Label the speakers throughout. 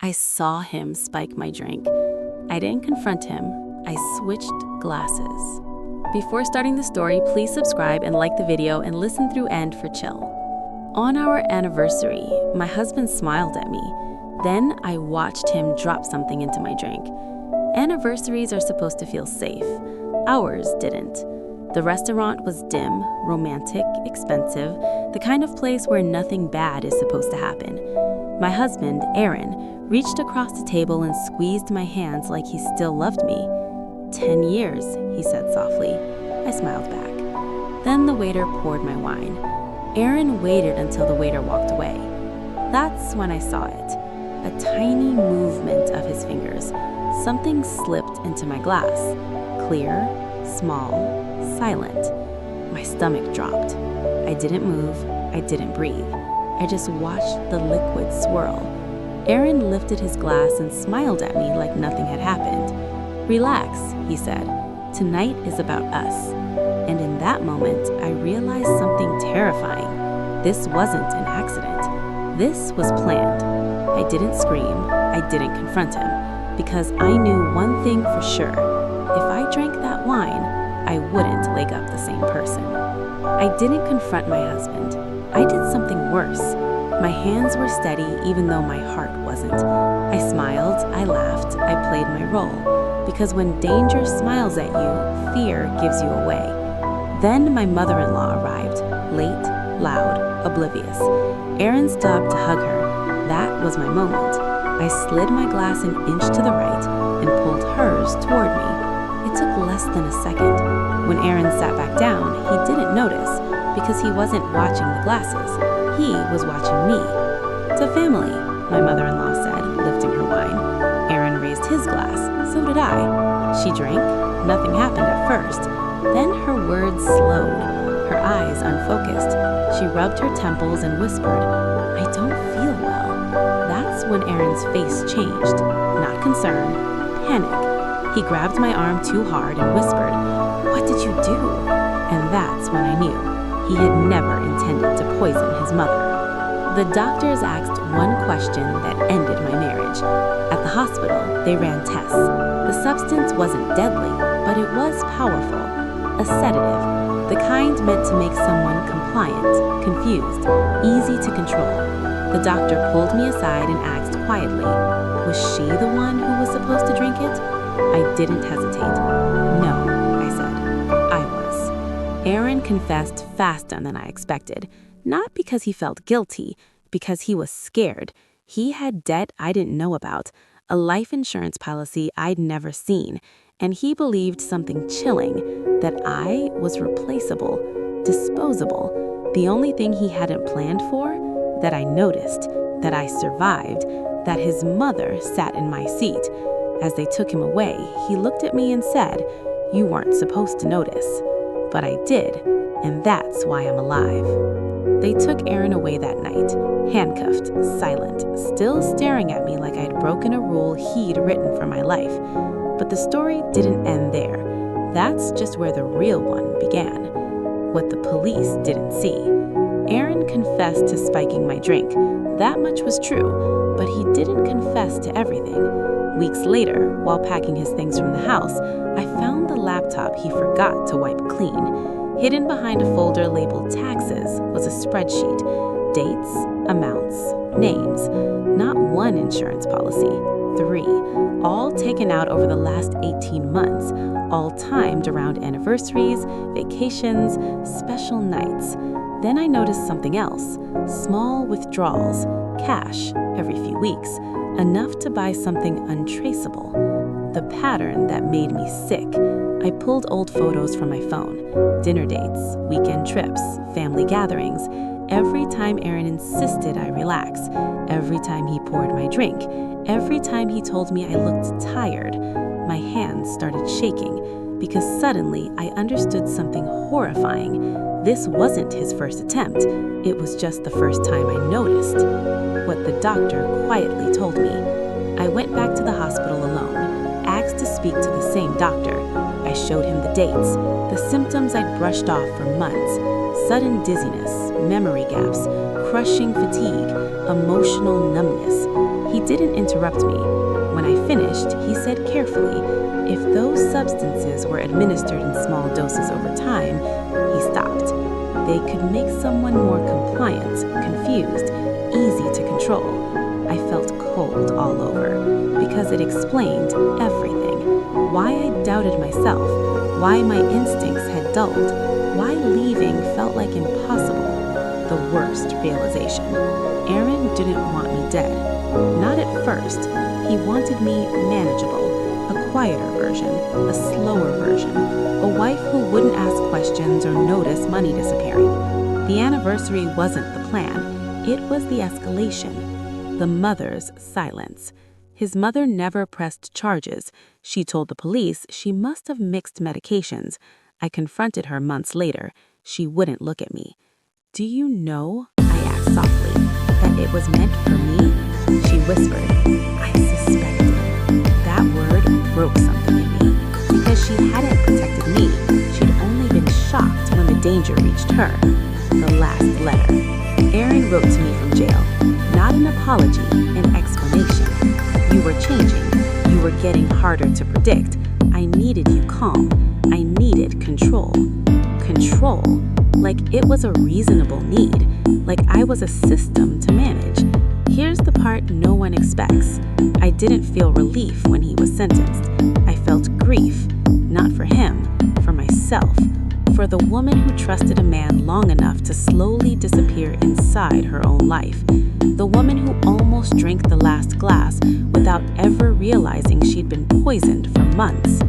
Speaker 1: I saw him spike my drink. I didn't confront him. I switched glasses. Before starting the story, please subscribe and like the video and listen through end for chill. On our anniversary, my husband smiled at me. Then I watched him drop something into my drink. Anniversaries are supposed to feel safe. Ours didn't. The restaurant was dim, romantic, expensive, the kind of place where nothing bad is supposed to happen. My husband, Aaron, reached across the table and squeezed my hands like he still loved me. 10 years, he said softly. I smiled back. Then the waiter poured my wine. Aaron waited until the waiter walked away. That's when I saw it. A tiny movement of his fingers. Something slipped into my glass. Clear, small, silent. My stomach dropped. I didn't move. I didn't breathe. I just watched the liquid swirl. Aaron lifted his glass and smiled at me like nothing had happened. Relax, he said. Tonight is about us. And in that moment, I realized something terrifying. This wasn't an accident. This was planned. I didn't scream. I didn't confront him. Because I knew one thing for sure. If I drank that wine, I wouldn't wake up the same person. I didn't confront my husband. I did something worse. My hands were steady even though my heart wasn't. I smiled, I laughed, I played my role. Because when danger smiles at you, fear gives you away. Then my mother-in-law arrived, late, loud, oblivious. Aaron stopped to hug her. That was my moment. I slid my glass an inch to the right and pulled hers toward me. It took less than a second. When Aaron sat back down, he didn't notice because he wasn't watching the glasses. He was watching me. It's a family, my mother-in-law said, lifting her wine. Aaron raised his glass. So did I. She drank. Nothing happened at first. Then her words slowed, her eyes unfocused. She rubbed her temples and whispered, I don't feel well. That's when Aaron's face changed. Not concern, panic. He grabbed my arm too hard and whispered, What did you do? And that's when I knew. He had never intended to poison his mother. The doctors asked one question that ended my marriage. At the hospital, they ran tests. The substance wasn't deadly, but it was powerful. A sedative, the kind meant to make someone compliant, confused, easy to control. The doctor pulled me aside and asked quietly, was she the one who was supposed to drink it? I didn't hesitate. No, I said. I was. Aaron confessed faster than I expected. Not because he felt guilty, because he was scared. He had debt I didn't know about, a life insurance policy I'd never seen, and he believed something chilling, that I was replaceable, disposable. The only thing he hadn't planned for, that I noticed, that I survived, that his mother sat in my seat. As they took him away, he looked at me and said, You weren't supposed to notice. But I did, and that's why I'm alive. They took Aaron away that night, handcuffed, silent, still staring at me like I'd broken a rule he'd written for my life. But the story didn't end there. That's just where the real one began. What the police didn't see. Aaron confessed to spiking my drink. That much was true, but he didn't confess to everything. Weeks later, while packing his things from the house, I found the laptop he forgot to wipe clean. Hidden behind a folder labeled taxes was a spreadsheet. Dates, amounts, names. Not one insurance policy, 3. All taken out over the last 18 months, all timed around anniversaries, vacations, special nights. Then I noticed something else. Small withdrawals, cash, every few weeks, enough to buy something untraceable. The pattern that made me sick. I pulled old photos from my phone. Dinner dates, weekend trips, family gatherings. Every time Aaron insisted I relax. Every time he poured my drink. Every time he told me I looked tired. My hands started shaking because suddenly I understood something horrifying. This wasn't his first attempt. It was just the first time I noticed. What the doctor quietly told me. I went back to the hospital alone, asked to speak to the same doctor. I showed him the dates, the symptoms I'd brushed off for months. Sudden dizziness, memory gaps, crushing fatigue, emotional numbness. He didn't interrupt me. When I finished, he said carefully, if those substances were administered in small doses over time, he stopped. They could make someone more compliant, confused, easy to control. I felt cold all over because it explained everything. Why I doubted myself, why my instincts had dulled, why leaving felt like impossible. The worst realization. Aaron didn't want me dead. Not at first. He wanted me manageable, a quieter version, a slower version, a wife who wouldn't ask questions or notice money disappearing. The anniversary wasn't the plan. It was the escalation. The mother's silence. His mother never pressed charges. She told the police she must have mixed medications. I confronted her months later. She wouldn't look at me. Do you know, I asked softly, that it was meant for me? She whispered, I suspected. That word broke something in me. Because she hadn't protected me, she'd only been shocked when the danger reached her. The last letter. Aaron wrote to me from jail. Not an apology, an explanation. You were changing. You were getting harder to predict. I needed you calm. I needed control. Control. Like it was a reasonable need. Like I was a system to manage. Here's the part no one expects. I didn't feel relief when he was sentenced. I felt grief. Not for him, for myself. For the woman who trusted a man long enough to slowly disappear inside her own life. The woman who almost drank the last glass without ever realizing she'd been poisoned for months.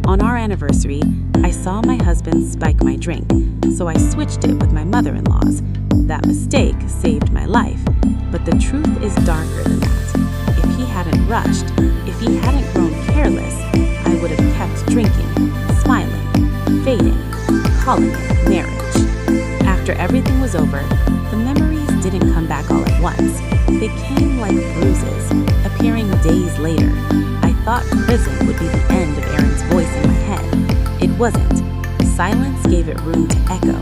Speaker 1: On our anniversary, I saw my husband spike my drink, so I switched it with my mother-in-law's. That mistake saved my life, but the truth is darker than that. If he hadn't rushed, if he hadn't grown careless, I would have kept drinking, smiling, fading, calling it marriage. After everything was over, the memories didn't come back all at once. They came like bruises, appearing days later. I thought prison would be the end of Aaron's voice in my head. It wasn't. Silence gave it room to echo.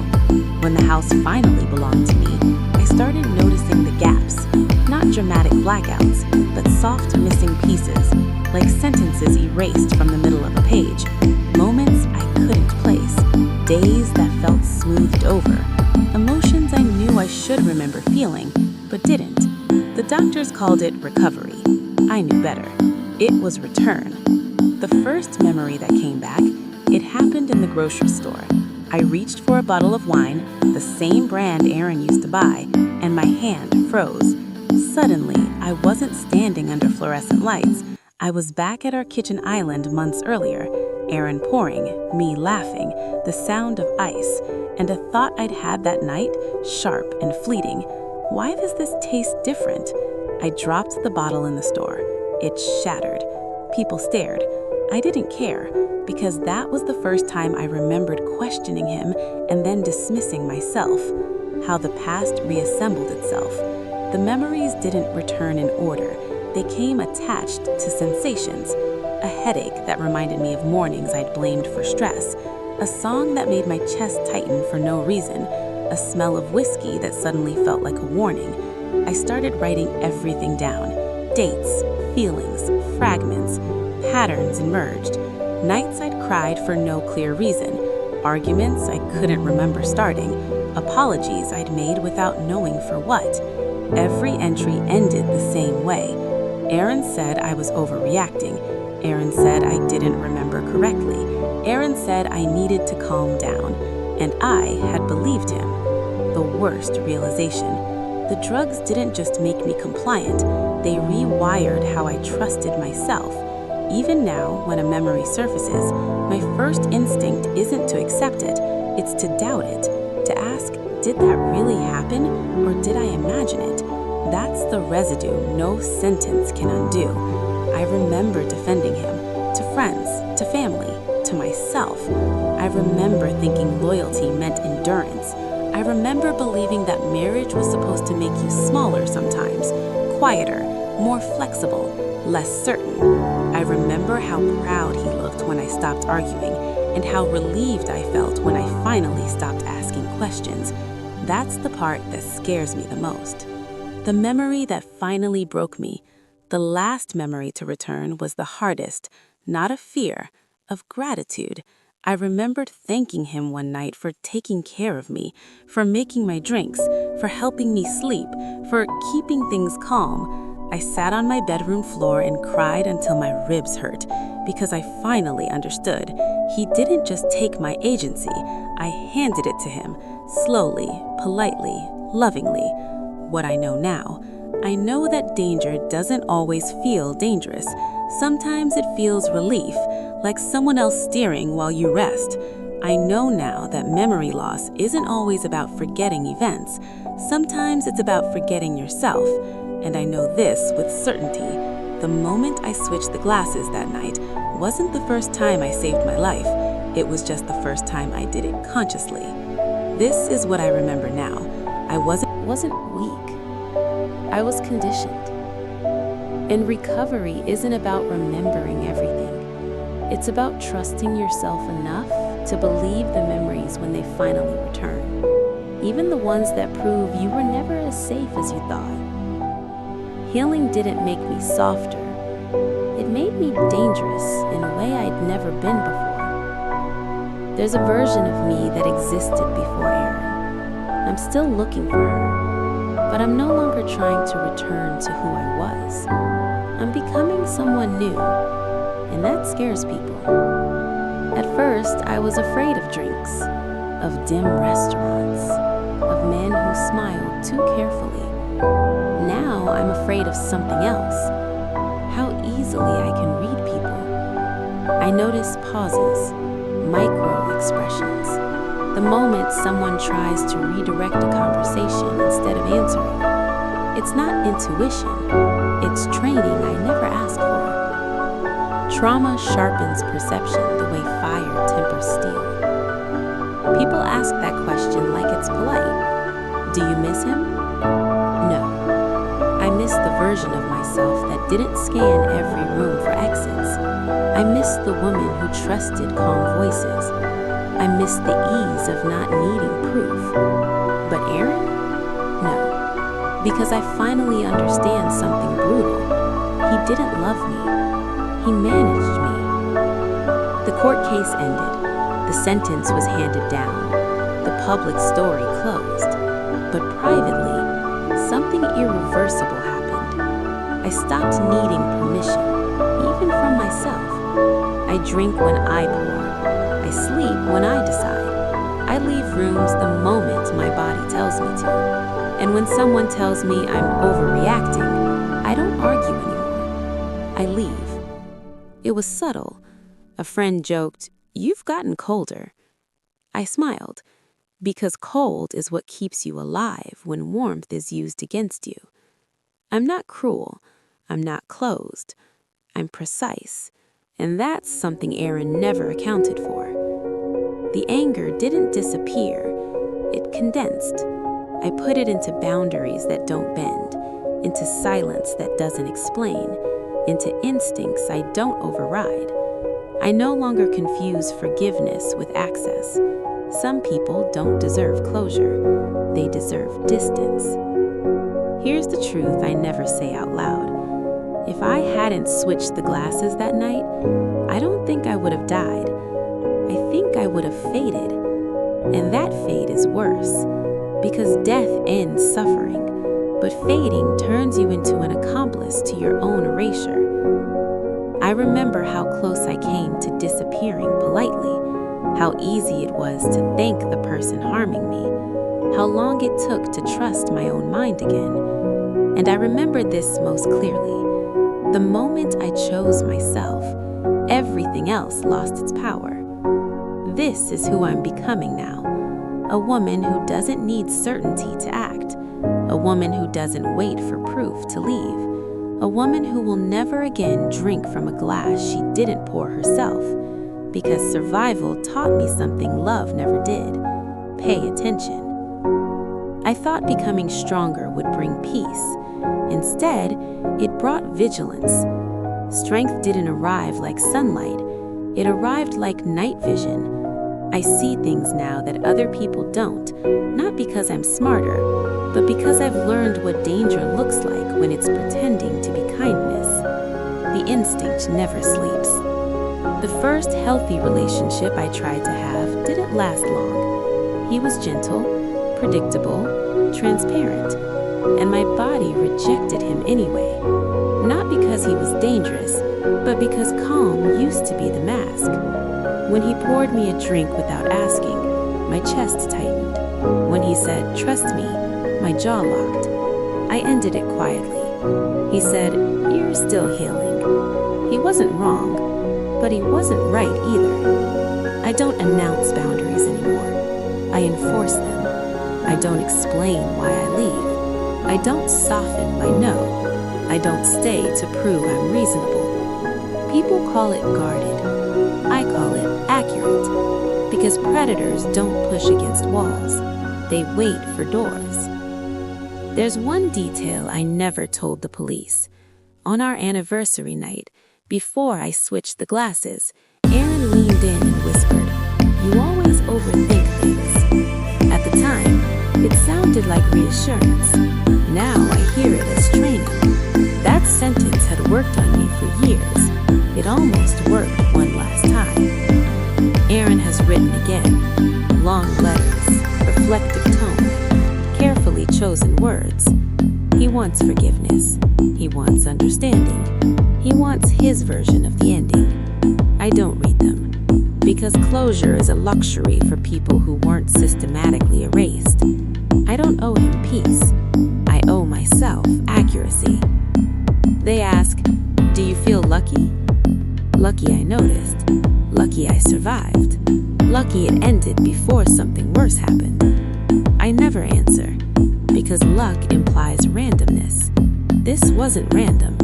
Speaker 1: When the house finally belonged to me, I started noticing the gaps. Not dramatic blackouts, but soft missing pieces, like sentences erased from the middle of a page. Moments I couldn't place. Days that felt smoothed over. Emotions I knew I should remember feeling, but didn't. The doctors called it recovery. I knew better. It was return. The first memory that came back, it happened in the grocery store. I reached for a bottle of wine, the same brand Aaron used to buy, and my hand froze. Suddenly, I wasn't standing under fluorescent lights. I was back at our kitchen island months earlier, Aaron pouring, me laughing, the sound of ice, and a thought I'd had that night, sharp and fleeting. Why does this taste different? I dropped the bottle in the store. It shattered. People stared. I didn't care, because that was the first time I remembered questioning him and then dismissing myself. How the past reassembled itself. The memories didn't return in order. They came attached to sensations. A headache that reminded me of mornings I'd blamed for stress. A song that made my chest tighten for no reason. A smell of whiskey that suddenly felt like a warning. I started writing everything down. Dates, feelings, fragments, patterns emerged. Nights I'd cried for no clear reason. Arguments I couldn't remember starting. Apologies I'd made without knowing for what. Every entry ended the same way. Aaron said I was overreacting. Aaron said I didn't remember correctly. Aaron said I needed to calm down. And I had believed him. The worst realization. The drugs didn't just make me compliant. They rewired how I trusted myself. Even now, when a memory surfaces, my first instinct isn't to accept it, it's to doubt it, to ask, did that really happen, or did I imagine it? That's the residue no sentence can undo. I remember defending him, to friends, to family, to myself. I remember thinking loyalty meant endurance. I remember believing that marriage was supposed to make you smaller sometimes, quieter, more flexible, less certain. I remember how proud he looked when I stopped arguing, and how relieved I felt when I finally stopped asking questions. That's the part that scares me the most. The memory that finally broke me, The last memory to return was the hardest, not of fear, of gratitude. I remembered thanking him one night for taking care of me, for making my drinks, for helping me sleep, for keeping things calm. I sat on my bedroom floor and cried until my ribs hurt, because I finally understood. He didn't just take my agency, I handed it to him, slowly, politely, lovingly. What I know now, I know that danger doesn't always feel dangerous. Sometimes it feels relief, like someone else steering while you rest. I know now that memory loss isn't always about forgetting events. Sometimes it's about forgetting yourself. And I know this with certainty. The moment I switched the glasses that night wasn't the first time I saved my life. It was just the first time I did it consciously. This is what I remember now. I wasn't weak. I was conditioned. And recovery isn't about remembering everything. It's about trusting yourself enough to believe the memories when they finally return, even the ones that prove you were never as safe as you thought. Healing didn't make me softer. It made me dangerous in a way I'd never been before. There's a version of me that existed before Erin. I'm still looking for her, but I'm no longer trying to return to who I was. I'm becoming someone new, and that scares people. At first, I was afraid of drinks, of dim restaurants, of men who smiled too carefully. Now I'm afraid of something else, how easily I can read people. I notice pauses, micro-expressions, the moment someone tries to redirect a conversation instead of answering. It's not intuition, it's training I never asked for. Trauma sharpens perception the way fire tempers steel. People ask that question like it's polite. Do you miss him? No. I miss the version of myself that didn't scan every room for exits. I miss the woman who trusted calm voices. I miss the ease of not needing proof. But Erin? No. Because I finally understand something brutal. He didn't love me. He managed me. The court case ended. The sentence was handed down. The public story closed. But privately, something irreversible happened. I stopped needing permission, even from myself. I drink when I pour. I sleep when I decide. I leave rooms the moment my body tells me to. And when someone tells me I'm overreacting, I don't argue anymore. I leave. It was subtle. A friend joked, "You've gotten colder." I smiled, because cold is what keeps you alive when warmth is used against you. I'm not cruel. I'm not closed. I'm precise. And that's something Erin never accounted for. The anger didn't disappear. It condensed. I put it into boundaries that don't bend, into silence that doesn't explain, into instincts I don't override. I no longer confuse forgiveness with access. Some people don't deserve closure. They deserve distance. Here's the truth I never say out loud. If I hadn't switched the glasses that night, I don't think I would have died. I think I would have faded. And that fate is worse, because death ends suffering, but fading turns you into an accomplice to your own erasure. I remember how close I came to disappearing politely, how easy it was to thank the person harming me, how long it took to trust my own mind again. And I remember this most clearly. The moment I chose myself, everything else lost its power. This is who I'm becoming now. A woman who doesn't need certainty to act. A woman who doesn't wait for proof to leave. A woman who will never again drink from a glass she didn't pour herself. Because survival taught me something love never did. Pay attention. I thought becoming stronger would bring peace. Instead, it brought vigilance. Strength didn't arrive like sunlight. It arrived like night vision. I see things now that other people don't, not because I'm smarter, but because I've learned what danger looks like when it's pretending to be kindness. The instinct never sleeps. The first healthy relationship I tried to have didn't last long. He was gentle, predictable, transparent, and my body rejected him anyway. Not because he was dangerous, but because calm used to be the mask. When he poured me a drink without asking, my chest tightened. When he said, "Trust me," my jaw locked. I ended it quietly. He said, "You're still healing." He wasn't wrong, but he wasn't right either. I don't announce boundaries anymore. I enforce them. I don't explain why I leave. I don't soften my no. I don't stay to prove I'm reasonable. People call it guarded. I call it accurate. Because predators don't push against walls. They wait for doors. There's one detail I never told the police. On our anniversary night, before I switched the glasses, Aaron leaned in and whispered, "You always overthink things." At the time, it sounded like reassurance. Now I hear it as training. That sentence had worked on me for years. It almost worked one last time. Aaron has written again. Long letters, reflective tone, carefully chosen words. He wants forgiveness. He wants understanding. He wants his version of the ending. I don't read them, because closure is a luxury for people who weren't systematically erased. I don't owe him peace. I owe myself accuracy. They ask, "Do you feel lucky?" Lucky I noticed. Lucky I survived. Lucky it ended before something worse happened. I never answer, because luck implies randomness. This wasn't random.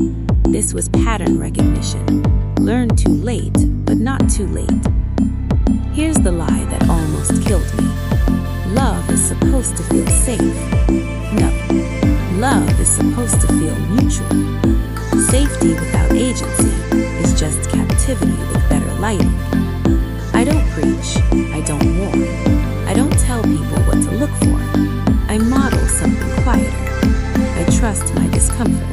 Speaker 1: This was pattern recognition. Learned too late, but not too late. Here's the lie that almost killed me. Love is supposed to feel safe. No. Love is supposed to feel mutual. Safety without agency is just captivity with better lighting. I don't preach. I don't warn. I don't tell people what to look for. I model something quieter. I trust my discomfort.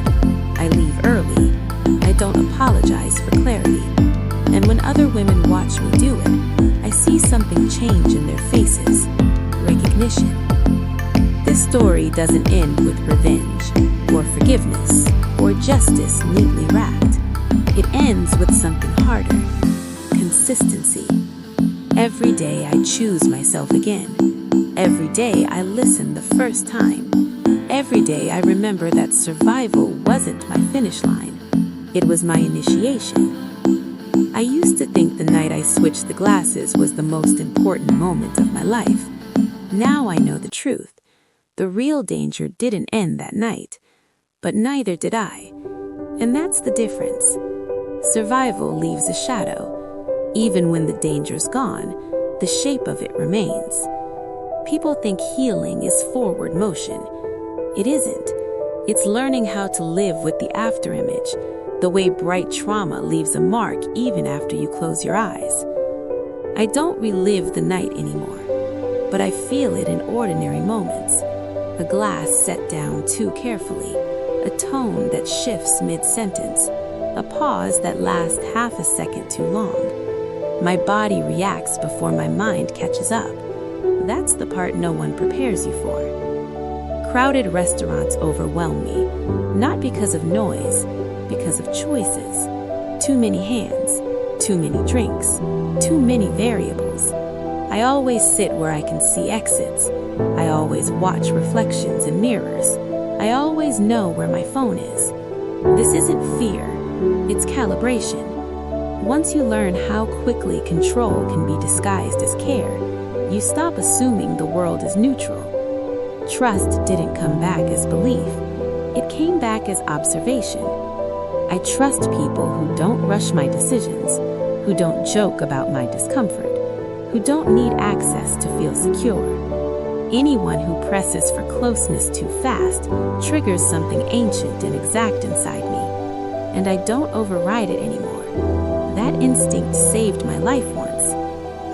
Speaker 1: I leave early. I don't apologize for clarity. And when other women watch me do it, I see something change in their faces. Recognition. This story doesn't end with revenge, or forgiveness, or justice neatly wrapped. It ends with something harder. Consistency. Every day I choose myself again. Every day I listen the first time. Every day I remember that survival wasn't my finish line. It was my initiation. I used to think the night I switched the glasses was the most important moment of my life. Now I know the truth. The real danger didn't end that night, but neither did I. And that's the difference. Survival leaves a shadow. Even when the danger's gone, the shape of it remains. People think healing is forward motion. It isn't. It's learning how to live with the afterimage, the way bright trauma leaves a mark even after you close your eyes. I don't relive the night anymore, but I feel it in ordinary moments. A glass set down too carefully, a tone that shifts mid-sentence, a pause that lasts half a second too long. My body reacts before my mind catches up. That's the part no one prepares you for. Crowded restaurants overwhelm me, not because of noise, because of choices. Too many hands, too many drinks, too many variables. I always sit where I can see exits. I always watch reflections in mirrors. I always know where my phone is. This isn't fear, it's calibration. Once you learn how quickly control can be disguised as care, you stop assuming the world is neutral. Trust didn't come back as belief. It came back as observation. I trust people who don't rush my decisions, who don't joke about my discomfort, who don't need access to feel secure. Anyone who presses for closeness too fast triggers something ancient and exact inside me, and I don't override it anymore. That instinct saved my life once.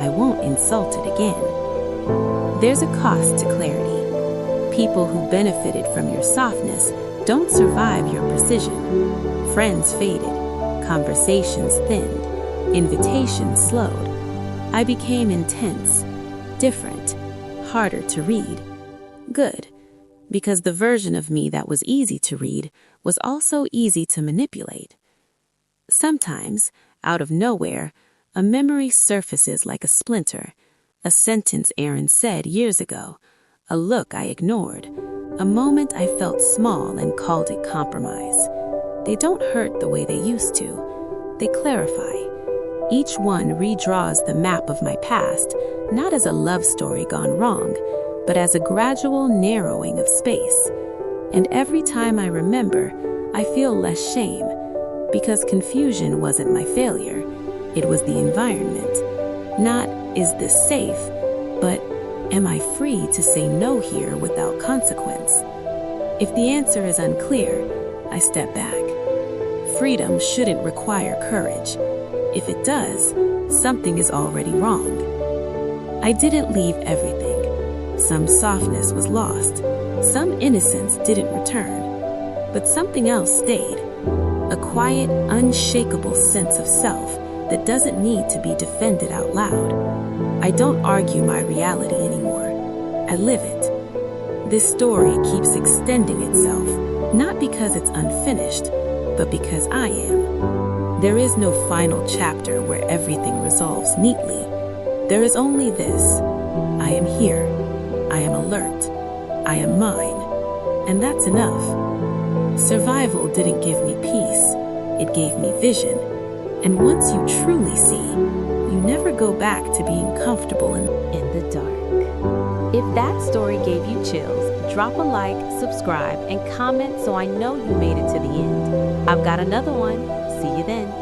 Speaker 1: I won't insult it again. There's a cost to clarity. People who benefited from your softness don't survive your precision. Friends faded, conversations thinned, invitations slowed. I became intense, different, harder to read. Good, because the version of me that was easy to read was also easy to manipulate. Sometimes, out of nowhere, a memory surfaces like a splinter, a sentence Aaron said years ago, a look I ignored, a moment I felt small and called it compromise. They don't hurt the way they used to. They clarify. Each one redraws the map of my past, not as a love story gone wrong, but as a gradual narrowing of space. And every time I remember, I feel less shame, because confusion wasn't my failure. It was the environment. Not, is this safe, but am I free to say no here without consequence? If the answer is unclear, I step back. Freedom shouldn't require courage. If it does, something is already wrong. I didn't leave everything. Some softness was lost. Some innocence didn't return. But something else stayed. A quiet, unshakable sense of self that doesn't need to be defended out loud. I don't argue my reality anymore. I live it. This story keeps extending itself, not because it's unfinished, but because I am. There is no final chapter where everything resolves neatly. There is only this. I am here. I am alert. I am mine. And that's enough. Survival didn't give me peace. It gave me vision. And once you truly see, you never go back to being comfortable in the dark. If that story gave you chills, drop a like, subscribe, and comment so I know you made it to the end. I've got another one. See you then.